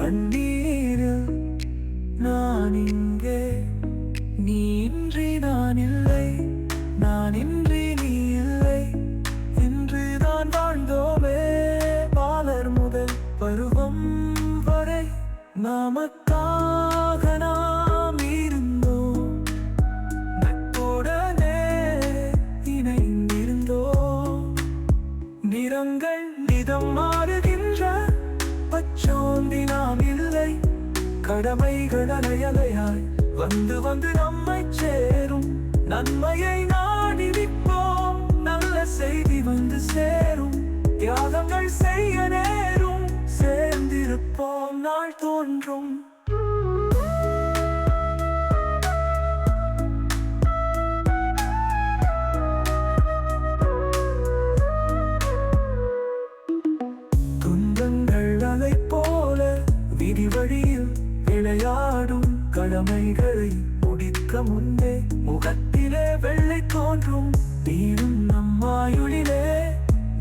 கண்ணீரில் நான் இங்கே, நீ இன்றி நான் இல்லை, நான் இன்றி நீ இல்லை என்று தான் வாழ்ந்தோமே. பாலர் முதல் பருவம் வரை நமக்காக நாம் இருந்தோம், நட்புடனே இணைந்திருந்தோம். நிறங்கள் நிதம் மாறுகின்ற பச்சோந்தி நாம் இல்லை, கடமைகள் அலையலையாய் வந்து வந்து நம்மை சேரும். நன்மையை நாடி நிற்போம், நல்ல செய்தி வந்து சேரும். தியாகங்கள் செய்ய நேரும், சேர்ந்திருப்போம் நாள் தோன்றும். துன்பங்கள் அலை போல விதி வழியில் விளையாடும், கடமைகளை முடிக்க முன்னே முகத்திலே வெள்ளை தோன்றும். நீடும் நம்மாயுளிலே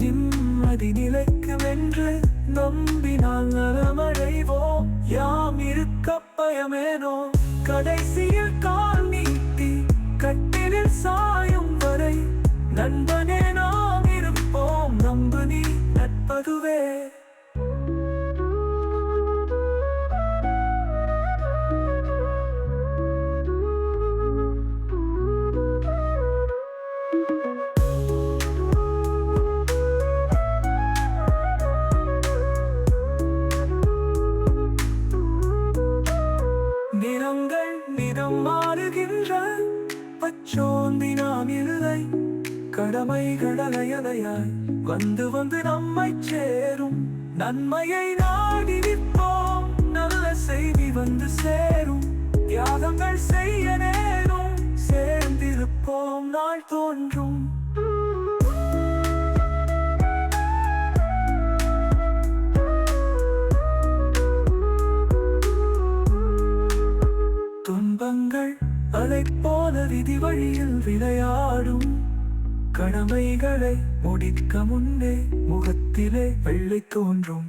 நிம்மதி நிலைக்கு வென்று நம்பினால் நலமடைவோம். யாம் இருக்க பயமேனோ, கடைசியில் கால் நீட்டி கட்டிலில் சாயும் வரை நண்பனே நாம் இருப்போம். நம்பு நீ நட்பதுவே. நிறங்கள் நிறம் மாறுகின்ற பச்சோந்தி நாம் இல்லை, கடமைகள் அலையலையாய் வந்து வந்து நம்மை சேரும். நன்மையை நாடி நிற்போம், நல்ல செய்தி வந்து சேரும். தியாகங்கள் செய்ய நேரும், சேர்ந்திருப்போம் நாள் தோன்றும். துன்பங்கள் அலை போல விதி வழியில் விளையாடும், கடமைகளை முடிக்க முன்னே முகத்திலே வெள்ளை தோன்றும்.